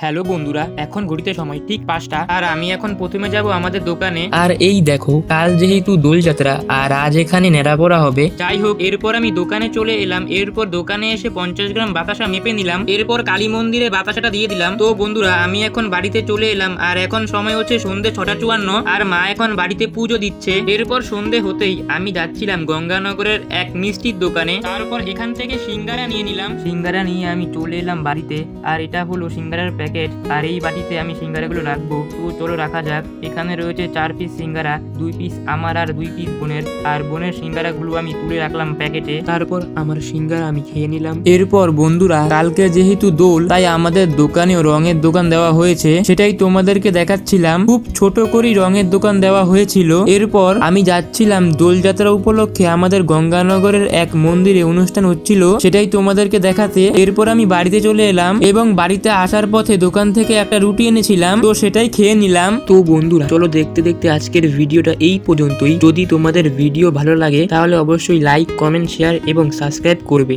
Hello বন্ধুরা, এখন ঘড়িতে সময় ঠিক 5টা আর আমি এখন প্রথমে যাব আমাদের দোকানে। আর এই দেখো, কাল যেহেতু দোলযাত্রা আর আজ এখানে নেড়াপড়া হবে। যাই হোক, এরপর আমি দোকানে চলে এলাম। এরপর দোকানে এসে 50 গ্রাম বাতাসা মেপে নিলাম। এরপর কালী মন্দিরে বাতাসাটা দিয়ে দিলাম। তো বন্ধুরা, আমি এখন বাড়িতে চলে এলাম আর এখন সময় হচ্ছে সন্ধে 6:54 আর মা এখন বাড়িতে পুজো দিচ্ছে। এরপর সন্ধে হতেই আমি যাচ্ছিলাম গঙ্গানগরের এক মিষ্টির দোকানে। তারপর এখান থেকে সিঙ্গারা নিয়ে নিলাম। সিঙ্গারা নিয়ে আমি চলে এলাম বাড়িতে। আর এটা হলো সিঙ্গারার প্যাকেট আর এই বাটিতে আমি সিঙ্গারাগুলো রাখবো। তো চলো রাখা যাক। এখানে রয়েছে 4 পিস সিঙ্গারা, 2 পিস আমার আর 2 পিস বোনের। আর বোনের সিঙ্গারাগুলো আমি তুলে রাখলাম প্যাকেটে। তারপর আমার সিঙ্গারা আমি খেয়ে নিলাম। এরপর বন্ধুরা, কালকে যেহেতু দোল তাই আমাদের দোকানেও রঙের দোকান দেওয়া হয়েছে, সেটাই তোমাদেরকে দেখাচ্ছিলাম। খুব ছোট করেই রঙের দোকান দেওয়া হয়েছিল। এরপর আমি যাচ্ছিলাম দোলযাত্রা উপলক্ষে আমাদের গঙ্গানগরের এক মন্দিরে অনুষ্ঠান হচ্ছিল, সেটাই তোমাদেরকে দেখাতে। এরপর আমি বাড়িতে চলে এলাম এবং বাড়িতে আসার পথে দোকান থেকে একটা রুটি এনেছিলাম, তো সেটাই খেয়ে নিলাম। তো বন্ধুরা, চলো দেখতে দেখতে আজকের ভিডিওটা এই পর্যন্তই। যদি তোমাদের ভিডিও ভালো লাগে তাহলে অবশ্যই লাইক, কমেন্ট, শেয়ার এবং সাবস্ক্রাইব করবে।